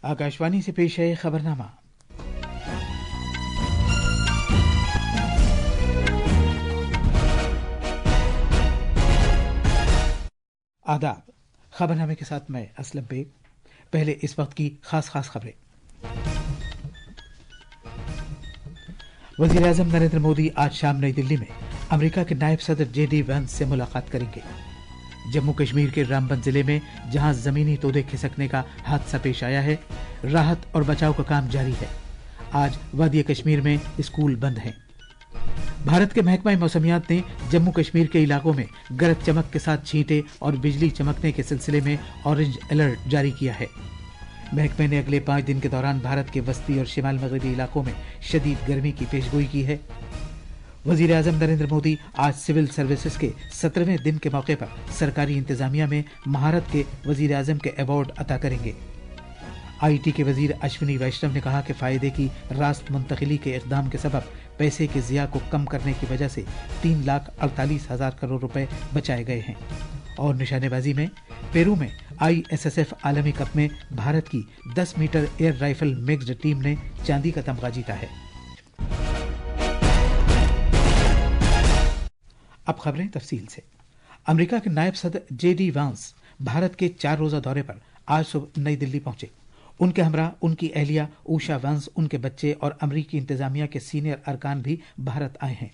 आकाशवाणी से पेश है खबरनामा। आदाब। खबरनामे के साथ मैं असलम बेग। पहले इस वक्त की खास खबरें। वजीर आजम नरेंद्र मोदी आज शाम नई दिल्ली में अमेरिका के नायब सदर JD वैंस से मुलाकात करेंगे। जम्मू कश्मीर के रामबन जिले में जहां जमीनी तोदे खिसकने का हादसा पेश आया है, राहत और बचाव का काम जारी है। आज वादी कश्मीर में स्कूल बंद हैं। भारत के महकमा मौसमियात ने जम्मू कश्मीर के इलाकों में गरज चमक के साथ छींटे और बिजली चमकने के सिलसिले में ऑरेंज अलर्ट जारी किया है। महकमे ने अगले 5 दिन के दौरान भारत के वस्ती और शिमाल मगरबी इलाकों में शदीद गर्मी की पेशगोई की है। वजीर आजम नरेंद्र मोदी आज सिविल सर्विसेज के 17वें दिन के मौके पर सरकारी इंतजामिया में महारत के वजीर आजम के अवार्ड अता करेंगे। IT के वजीर अश्विनी वैष्णव ने कहा कि फायदे की रास्त मुंतकिली के इक़दाम के सबब पैसे के ज़िया को कम करने की वजह से 3,48,000 करोड़ रुपए बचाए गए हैं। और निशानेबाजी में पेरू में ISSF आलमी कप में भारत की 10 metre air rifle mixed team ने चांदी का तमगा जीता है। अब खबरें तफसील से। अमेरिका के नायब सदर JD वैंस भारत के 4 रोजा दौरे पर आज सुबह नई दिल्ली पहुंचे। उनके हमरा उनकी अहलिया ऊषा वैंस, उनके बच्चे और अमरीकी इंतजामिया के सीनियर अरकान भी भारत आए हैं।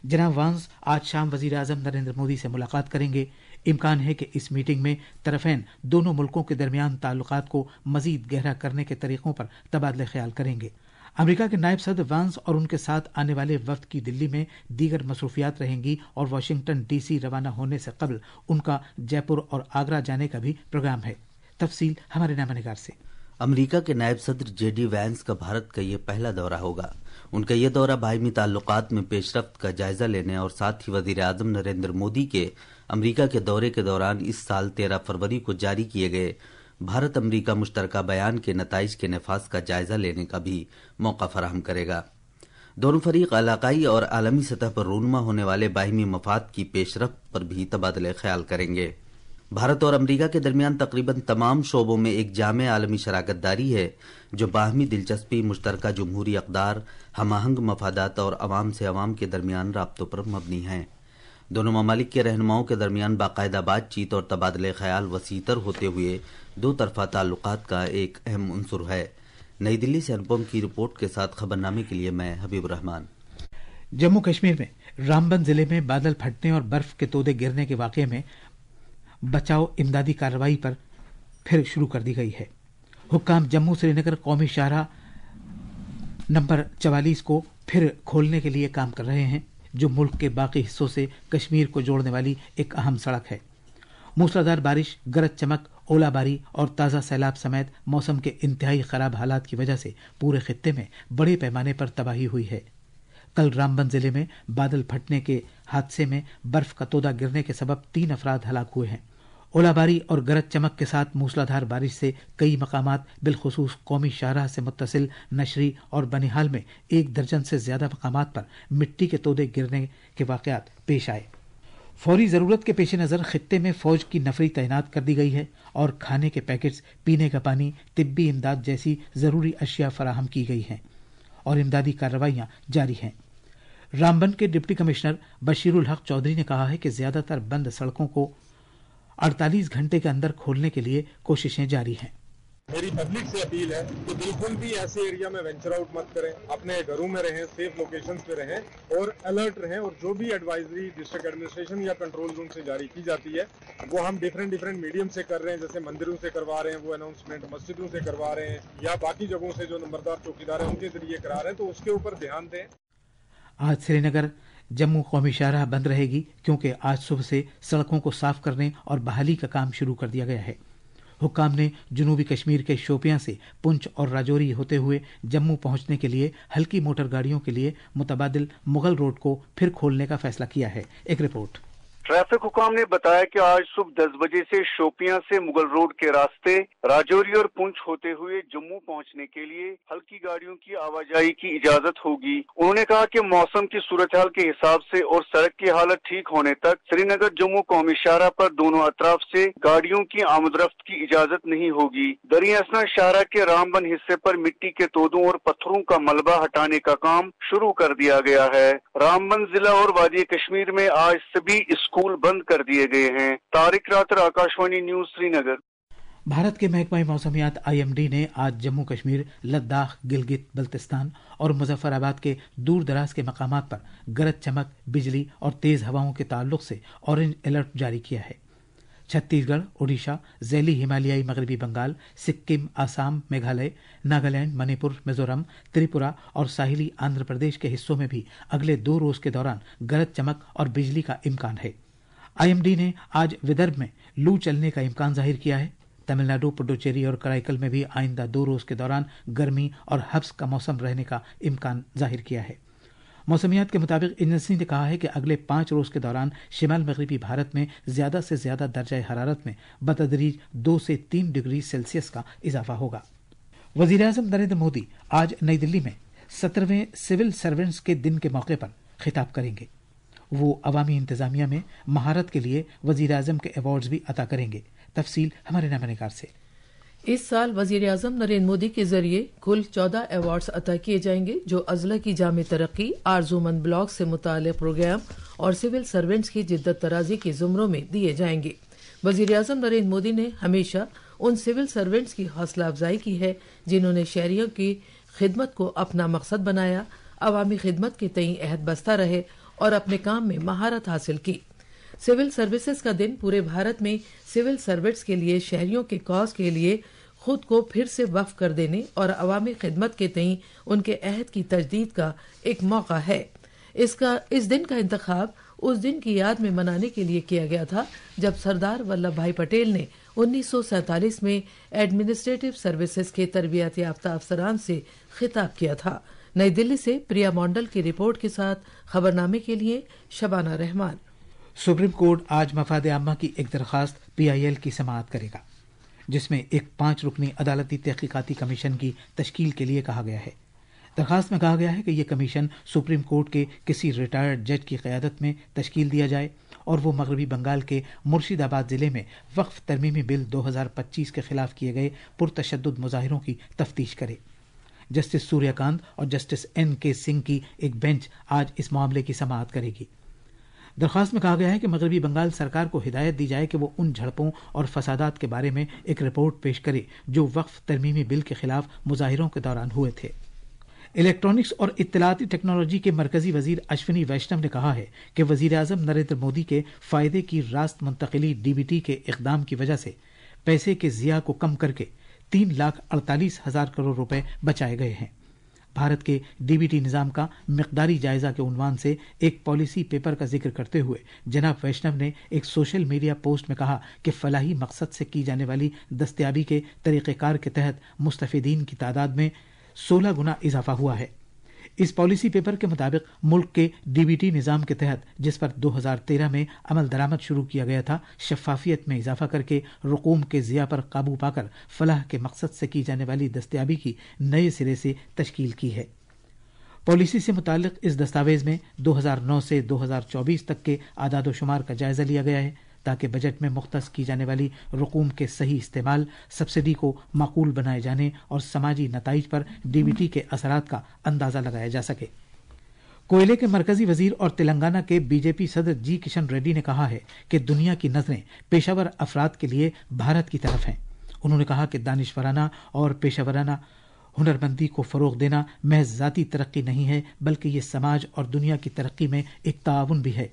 जनाब वैंस आज शाम वजीर आजम नरेंद्र मोदी से मुलाकात करेंगे। इम्कान है कि इस मीटिंग में तरफैन दोनों मुल्कों के दरमियान ताल्लुकात को मजीद गहरा करने के तरीकों पर तबादले ख्याल करेंगे। अमेरिका के नायब सदर वैंस और उनके साथ आने वाले वफ्द की दिल्ली में दीगर मसरूफियात रहेंगी और वाशिंगटन DC रवाना होने से कबल उनका जयपुर और आगरा जाने का भी प्रोग्राम है। तफसील हमारे नामानिगार से। अमेरिका के नायब सदर JD वैंस का भारत का ये पहला दौरा होगा। उनका ये दौरा बाहिमी ताल्लुकात में पेशरफ्त का जायजा लेने और साथ ही वजीर आजम नरेंद्र मोदी के अमेरिका के दौरे के दौरान इस साल 13 फरवरी को जारी किए गए भारत अमेरिका मुश्तरका बयान के नताइज के नफाज का जायजा लेने का भी मौका फराहम करेगा। दोनों फरीक इलाकाई और आलमी सतह पर रूनमा होने वाले बाहिमी मफाद की पेशरफ्त पर भी तबादले ख्याल करेंगे। भारत और अमेरिका के दरमियान तकरीबन तमाम शोबों में एक जामे आलमी शराकतदारी है जो बाहमी दिलचस्पी, मुश्तरका जमहूरी अक़दार, हमाहंग मफादात और अवाम से अवाम के दरमियान राब्तों पर मबनी हैं। दोनों ममालिक के रहनुमाओं के दरमियान बाकायदा बातचीत और तबादले ख्याल वसीतर होते हुए दो तरफा ताल्लुकात का एक अहम उन्सुर है। नई दिल्ली से अनुपम की रिपोर्ट के साथ खबरनामे के लिए मैं हबीब रहमान। जम्मू कश्मीर में रामबन जिले में बादल फटने और बर्फ के तोदे गिरने के वाक़े में बचाव इमदादी कार्रवाई पर फिर शुरू कर दी गई है। हुक्काम जम्मू श्रीनगर कौमी शाहराह नंबर 44 को फिर खोलने के लिए काम कर रहे हैं, जो मुल्क के बाकी हिस्सों से कश्मीर को जोड़ने वाली एक अहम सड़क है। मूसलाधार बारिश, गरज चमक, ओलाबारी और ताज़ा सैलाब समेत मौसम के इंतहाई खराब हालात की वजह से पूरे खित्ते में बड़े पैमाने पर तबाही हुई है। कल रामबन जिले में बादल फटने के हादसे में बर्फ का तोदा गिरने के सबब 3 अफराद हलाक हुए हैं। ओलाबारी और गरज चमक के साथ मूसलाधार बारिश से कई मकामात बिलखुसूस कौमी शाहराह से मुत्तसिल नशरी और बनिहाल में 1 दर्जन से ज्यादा मकामात पर मिट्टी के तोदे गिरने के वाक़यात पेश आए। फौरी जरूरत के पेश नज़र खित्ते में फौज की नफरी तैनात कर दी गई है और खाने के पैकेट्स, पीने का पानी, तिब्बी इमदाद जैसी जरूरी अशिया फराहम की गई हैं और इमदादी कार्रवाइयां जारी हैं। रामबन के डिप्टी कमिश्नर बशीरुल हक चौधरी ने कहा है कि ज्यादातर बंद सड़कों को 48 घंटे के अंदर खोलने के लिए कोशिशें जारी हैं। मेरी पब्लिक से अपील है कि बिल्कुल भी ऐसे एरिया में वेंचर आउट मत करें, अपने घरों में रहें, सेफ लोकेशंस पे रहें और अलर्ट रहें। और जो भी एडवाइजरी डिस्ट्रिक्ट एडमिनिस्ट्रेशन या कंट्रोल रूम से जारी की जाती है वो हम डिफरेंट मीडियम से कर रहे हैं, जैसे मंदिरों से करवा रहे हैं वो अनाउंसमेंट, मस्जिदों से करवा रहे हैं या बाकी जगहों से जो नंबरदार चौकीदार हैं उनके जरिए करा रहे हैं, तो उसके ऊपर ध्यान दें। आज श्रीनगर जम्मू कौमी शाहराह बंद रहेगी क्योंकि आज सुबह से सड़कों को साफ करने और बहाली का काम शुरू कर दिया गया है। हुक्काम ने जनूबी कश्मीर के शोपियां से पुंछ और राजौरी होते हुए जम्मू पहुंचने के लिए हल्की मोटर गाड़ियों के लिए मुतबादिल मुगल रोड को फिर खोलने का फैसला किया है। एक रिपोर्ट। ट्रैफिक हुकाम ने बताया कि आज सुबह 10 बजे से शोपियां से मुगल रोड के रास्ते राजौरी और पुंछ होते हुए जम्मू पहुंचने के लिए हल्की गाड़ियों की आवाजाही की इजाजत होगी। उन्होंने कहा कि मौसम की सूरत हाल के हिसाब से और सड़क की हालत ठीक होने तक श्रीनगर जम्मू कौमी शाहराह पर दोनों अतराफ से गाड़ियों की आमदरफ्त की इजाजत नहीं होगी। दरिया असना शाहराह के रामबन हिस्से पर मिट्टी के तोदों और पत्थरों का मलबा हटाने का काम शुरू कर दिया गया है। रामबन जिला और वादी कश्मीर में आज सभी स्कूल बंद कर दिए गए हैं। तारिक रातर, आकाशवाणी न्यूज, श्रीनगर। भारत के महकमा मौसमियात IMD ने आज जम्मू कश्मीर, लद्दाख, गिलगित बल्तिस्तान और मुजफ्फराबाद के दूर दराज के मकामात पर गरज चमक, बिजली और तेज हवाओं के ताल्लुक से ऑरेंज अलर्ट जारी किया है। छत्तीसगढ़, ओडिशा, ज़ैली हिमालयाई मगरबी बंगाल, सिक्किम, आसाम, मेघालय, नागालैंड, मणिपुर, मिजोरम, त्रिपुरा और साहिली आंध्र प्रदेश के हिस्सों में भी अगले 2 रोज के दौरान गरज चमक और बिजली का इम्कान है। IMD ने आज विदर्भ में लू चलने का इम्कान जाहिर किया है। तमिलनाडु, पुडुचेरी और कराईकल में भी आइंदा 2 रोज के दौरान गर्मी और हब्स का मौसम रहने का इम्कान जाहिर किया है। मौसमियात के मुताबिक एजेंसी ने कहा है कि अगले 5 रोज के दौरान शिमाल मगरबी भारत में ज्यादा से ज्यादा दर्जा हरारत में बतदरीज 2 से 3 डिग्री सेल्सियस का इजाफा होगा। वजीर-ए-आज़म नरेंद्र मोदी आज नई दिल्ली में 17वें सिविल सर्वेंट्स के दिन के मौके पर खिताब करेंगे। वो अवामी इंतजामिया में महारत के लिए वजीर-ए-आज़म के अवार्ड्स भी अता करेंगे। तफसील हमारे नामनिगार से। इस साल वजीर-ए-आज़म नरेंद्र मोदी के जरिए कुल 14 अवार्ड्स अता किए जाएंगे, जो अजला की जामे तरक्की, आरजूमंद ब्लॉक से मुताल्लिक़ प्रोग्राम और सिविल सर्वेंट्स की जिद्दत तराजी के जुमरों में दिए जाएंगे। वजीर-ए-आज़म नरेंद्र मोदी ने हमेशा उन सिविल सर्वेंट्स की हौसला अफजाई की है जिन्होंने शहरियों की खिदमत को अपना मकसद बनाया, अवामी खिदमत के तई अहद बस्ता रहे और अपने काम में महारत हासिल की। सिविल सर्विसेज का दिन पूरे भारत में सिविल सर्वेंट्स के लिए शहरियों के कॉज के लिए खुद को फिर से वक्फ कर देने और अवामी खिदमत के तई उनके अहद की तजदीद का एक मौका है। इस दिन का इंतखाब उस दिन की याद में मनाने के लिए किया गया था जब सरदार वल्लभ भाई पटेल ने 1947 में एडमिनिस्ट्रेटिव सर्विसेज के तरबियत याफ्ता अफसरान से खिताब किया था। नई दिल्ली से प्रिया मॉन्डल की रिपोर्ट के साथ खबरनामे के लिए शबाना रहमान। सुप्रीम कोर्ट आज मफाद आम्मा की एक दरखास्त PIL की समाअत करेगा, जिसमें एक 5 रुकनी अदालती तहकीकाती कमीशन की तश्कील के लिए कहा गया है। दरखास्त में कहा गया है कि यह कमीशन सुप्रीम कोर्ट के किसी रिटायर्ड जज की क़यादत में तश्कील दिया जाए और वो मगरबी बंगाल के मुर्शिदाबाद जिले में वक्फ तरमीमी बिल 2025 के खिलाफ किए गए पुरतशद्दुद मुजाहिरों की तफ्तीश करे। जस्टिस सूर्यकांत और जस्टिस NK सिंह की एक बेंच आज इस मामले की समाअत करेगी। दरखास्त में कहा गया है कि मगरबी बंगाल सरकार को हिदायत दी जाए कि वो उन झड़पों और फसादात के बारे में एक रिपोर्ट पेश करे जो वक्फ तरमीमी बिल के खिलाफ मुजाहिरों के दौरान हुए थे। इलेक्ट्रॉनिक्स और इत्तलाती टेक्नोलॉजी के मरकजी वजीर अश्विनी वैष्णव ने कहा है कि वजीर-ए-आज़म नरेंद्र मोदी के फायदे की रास्त मुंतकिली DBT के इक़दाम की वजह से पैसे के ज़िया को कम करके 3,48,000 करोड़ रुपए बचाए गए हैं। भारत के DBT निज़ाम का मिक़दारी जायजा के उन्वान से एक पॉलिसी पेपर का जिक्र करते हुए जनाब वैष्णव ने एक सोशल मीडिया पोस्ट में कहा कि फलाही मकसद से की जाने वाली दस्तयाबी के तरीक़ेकार के तहत मुस्तफ़ीदीन की तादाद में 16 गुना इजाफा हुआ है। इस पॉलिसी पेपर के मुताबिक मुल्क के DBT निज़ाम के तहत, जिस पर 2013 में अमल दरामद शुरू किया गया था, शफ़ाफियत में इजाफा करके रकूम के ज़िया पर काबू पाकर फलाह के मकसद से की जाने वाली दस्तयाबी की नए सिरे से तश्कील की है। पॉलिसी से मुताल्लिक इस दस्तावेज में 2009 से 2024 तक के आदाद व शुमार का जायजा लिया गया है ताकि बजट में मुख्तस की जाने वाली रकूम के सही इस्तेमाल, सब्सिडी को माकूल बनाए जाने और समाजी नताइज पर DBT के असरात का अंदाजा लगाया जा सके। कोयले के मरकजी वजीर और तेलंगाना के BJP सदर G किशन रेड्डी ने कहा है कि दुनिया की नजरें पेशावर अफराद के लिए भारत की तरफ हैं। उन्होंने कहा कि दानिशवराना और पेशावराना हुनरमंदी को फरोग देना महज ज़ाती तरक्की नहीं है, बल्कि ये समाज और दुनिया की तरक्की में एक ताउन भी है।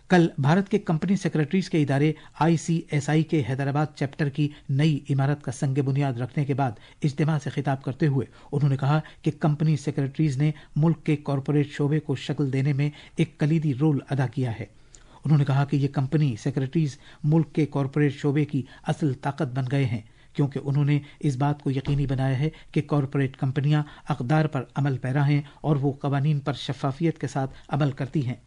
कल भारत के कंपनी सेक्रेटरीज के इदारे ICSI के हैदराबाद चैप्टर की नई इमारत का संग बुनियाद रखने के बाद इज्तिमा से खिताब करते हुए उन्होंने कहा कि कंपनी सेक्रेटरीज ने मुल्क के कॉरपोरेट शोबे को शक्ल देने में एक कलीदी रोल अदा किया है। उन्होंने कहा कि ये कंपनी सेक्रेटरीज मुल्क के कॉरपोरेट शोबे की असल ताकत बन गए हैं, क्योंकि उन्होंने इस बात को यकीनी बनाया है कि कॉरपोरेट कंपनियां अक़दार पर अमल पैरा हैं और वो कवानीन पर शफ़ाफियत के साथ अमल करती हैं।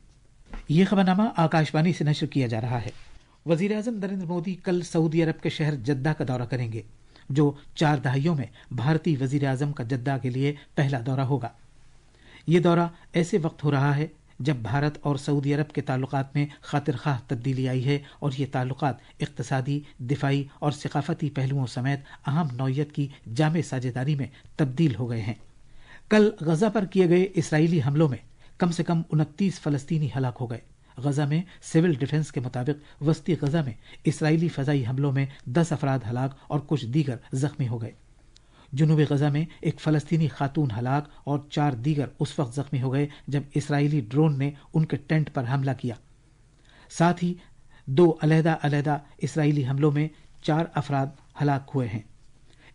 ये खबरनामा आकाशवाणी से नशर किया जा रहा है। वजीर आजम नरेंद्र मोदी कल सऊदी अरब के शहर जद्दा का दौरा करेंगे, जो 4 दहाइयों में भारतीय वजीर आजम का जद्दा के लिए पहला दौरा होगा। ये दौरा ऐसे वक्त हो रहा है जब भारत और सऊदी अरब के ताल्लुकात में खातिरख्वाह तब्दीली आई है और ये ताल्लुकात इक्तसादी, दिफाई और सकाफती पहलुओं समेत अहम नौयत की जामे साझेदारी में तब्दील हो गए हैं। कल गजा पर किए गए इसराइली हमलों में कम से कम 29 फलस्तीनी हलाक हो गए। गजा में सिविल डिफेंस के मुताबिक वस्ती गजा में इसराइली फजाई हमलों में 10 अफराद हलाक और कुछ दीगर जख्मी हो गए। जुनूबी गजा में एक फलस्तीनी खातून हलाक और 4 दीगर उस वक्त जख्मी हो गए जब इसराइली ड्रोन ने उनके टेंट पर हमला किया। साथ ही 2 अलहदा इसराइली हमलों में 4 अफराद हलाक हुए हैं।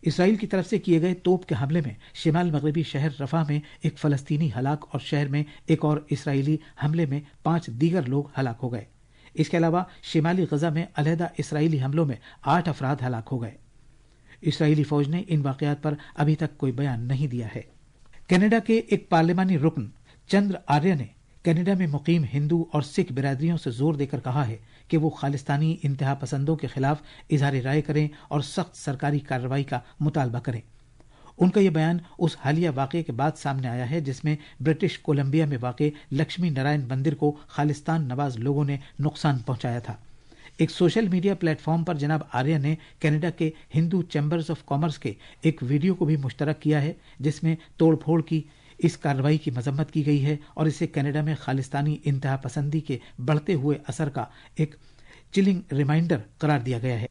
इसराइल की तरफ से किए गए तोप के हमले में शिमाल मगरबी शहर रफा में एक फलस्तीनी हलाक और शहर में एक और इसराइली हमले में 5 दीगर लोग हलाक हो गए। इसके अलावा शिमाली गजा में अलहदा इसराइली हमलों में 8 अफराद हलाक हो गए। इसराइली फौज ने इन वाकयात पर अभी तक कोई बयान नहीं दिया है। कनाडा के एक पार्लिमानी रुकन चंद्र आर्य ने कनाडा में मुकीम हिंदू और सिख बिरादरियों से जोर देकर कहा है कि वो खालिस्तानी इंतहा पसंदों के खिलाफ इजहार राय करें और सख्त सरकारी कार्रवाई का मुतालबा करें। उनका यह बयान उस हालिया वाक़े के बाद सामने आया है जिसमें ब्रिटिश कोलंबिया में वाक़े लक्ष्मी नारायण मंदिर को खालिस्तान नवाज लोगों ने नुकसान पहुंचाया था। एक सोशल मीडिया प्लेटफॉर्म पर जनाब आर्य ने कनाडा के हिंदू चैम्बर्स ऑफ कॉमर्स के एक वीडियो को भी मुश्तरक किया है जिसमें तोड़फोड़ की इस कार्रवाई की मजम्मत की गई है और इसे कनाडा में खालिस्तानी इंतहा पसंदी के बढ़ते हुए असर का एक चिलिंग रिमाइंडर करार दिया गया है।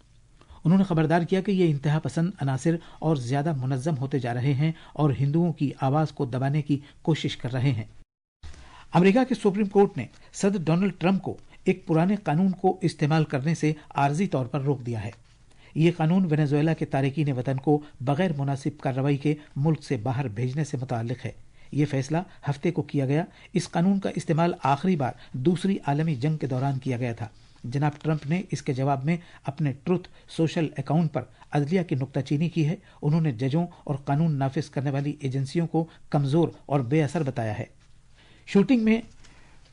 उन्होंने खबरदार किया कि ये इंतहा पसंद अनासिर और ज्यादा मुनज्जम होते जा रहे हैं और हिंदुओं की आवाज को दबाने की कोशिश कर रहे हैं। अमेरिका के सुप्रीम कोर्ट ने सदर डोनाल्ड ट्रंप को एक पुराने कानून को इस्तेमाल करने से आर्जी तौर पर रोक दिया है। ये कानून वेनेजुएला के तारिकीन वतन को बगैर मुनासिब कार्रवाई के मुल्क से बाहर भेजने से मुताल्लिक है। ये फैसला हफ्ते को किया गया। इस कानून का इस्तेमाल आखिरी बार दूसरी आलमी जंग के दौरान किया गया था। जनाब ट्रंप ने इसके जवाब में अपने ट्रुथ सोशल अकाउंट पर अदलिया की नुक्ताचीनी की है। उन्होंने जजों और कानून नाफिज करने वाली एजेंसियों को कमजोर और बेअसर बताया है। शूटिंग में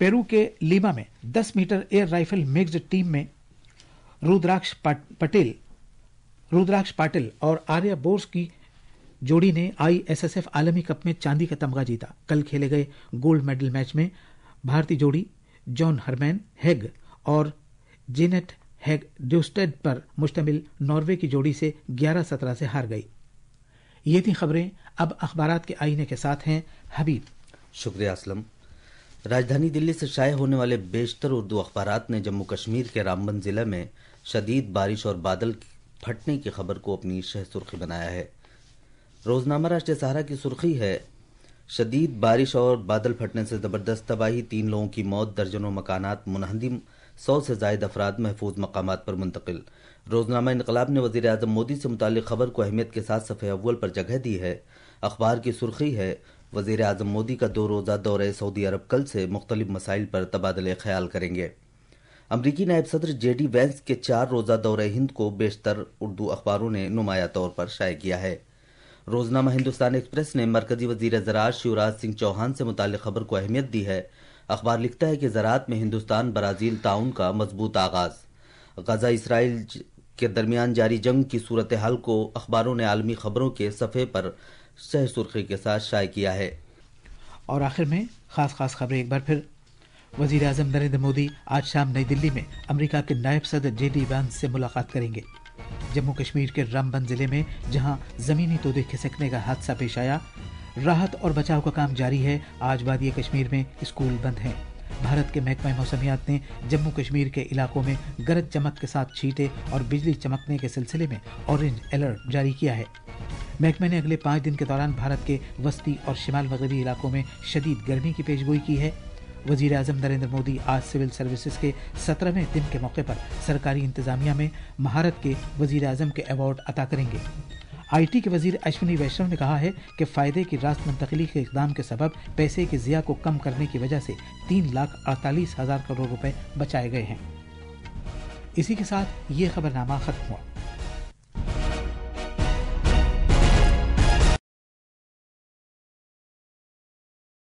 पेरू के लीमा में 10 metre air rifle mixed team में रुद्राक्ष पाटिल और आर्या बोस की जोड़ी ने ISSF आलमी कप में चांदी का तमगा जीता। कल खेले गए गोल्ड मेडल मैच में भारतीय जोड़ी जॉन हरमैन हेग और जेनेट हेग ड्यूस्टेड पर मुश्तमिल नॉर्वे की जोड़ी से 11-17 से हार गई। ये थी खबरें। अब अखबारात के आईने के साथ हैं हबीब। शुक्रिया असलम। राजधानी दिल्ली से शाये होने वाले बेशतर उर्दू अखबारात ने जम्मू कश्मीर के रामबन जिले में शदीद बारिश और बादल फटने की खबर को अपनी शह सुर्खी बनाया है। रोजनामा राष्ट्रीय सहारा की सुर्खी है, शदीद बारिश और बादल फटने से जबरदस्त तबाही, 3 लोगों की मौत, दर्जनों मकानात मुनहदिम, 100 से जायद अफराद महफूज मकामात पर मुंतकिल। रोजनामा इनकलाब ने वजीर आजम मोदी से मुतालिक खबर को अहमियत के साथ सफ़े अव्वल पर जगह दी है। अखबार की सुर्खी है, वजीर आजम मोदी का 2 रोज़ा दौरे सऊदी अरब कल से मुख्तलिफ मसाइल पर तबादले ख्याल करेंगे। अमरीकी नायब सदर JD वैंस के 4 रोज़ा दौरे हिंद को बेशतर उर्दू अखबारों ने नुमाया तौर पर शाये किया है। रोजनामा हिंदुस्तान एक्सप्रेस ने मरकजी वजीर ज़राअत शिवराज सिंह चौहान से मुतालिक खबर को अहमियत दी है। अखबार लिखता है कि ज़राअत में हिंदुस्तान ब्राज़ील ताउन का मजबूत आगाज। गजा इसराइल के दरमियान जारी जंग की सूरत हाल को अखबारों ने आलमी खबरों के सफ़े पर शह सुर्खी के साथ शाये किया है। और आखिर में खास खबरें एक बार फिर। वजीर आजम नरेंद्र मोदी आज शाम नई दिल्ली में अमेरिका के नायब सदर JD वैंस से मुलाकात करेंगे। जम्मू कश्मीर के रामबन जिले में जहां जमीनी तोदे खिसकने का हादसा पेश आया, राहत और बचाव का काम जारी है। आज वादी कश्मीर में स्कूल बंद हैं। भारत के महकमा मौसमियात ने जम्मू कश्मीर के इलाकों में गरज चमक के साथ छींटे और बिजली चमकने के सिलसिले में ऑरेंज अलर्ट जारी किया है। महकमे ने अगले 5 दिन के दौरान भारत के वस्ती और शिमाल मगरबी इलाकों में शदीद गर्मी की पेशगोई की है। वजीर आजम नरेंद्र मोदी आज सिविल सर्विसेज के 17वें दिन के मौके पर सरकारी इंतजामिया में महारत के वजीर आजम के अवार्ड अता करेंगे। IT के वजीर अश्विनी वैष्णव ने कहा है कि फायदे की रास्त मुंतकिली के इक़दाम के सबब पैसे के ज़िया को कम करने की वजह से 3,48,000 करोड़ रुपए बचाए गए हैं। इसी के साथ ये खबरनामा खत्म हुआ।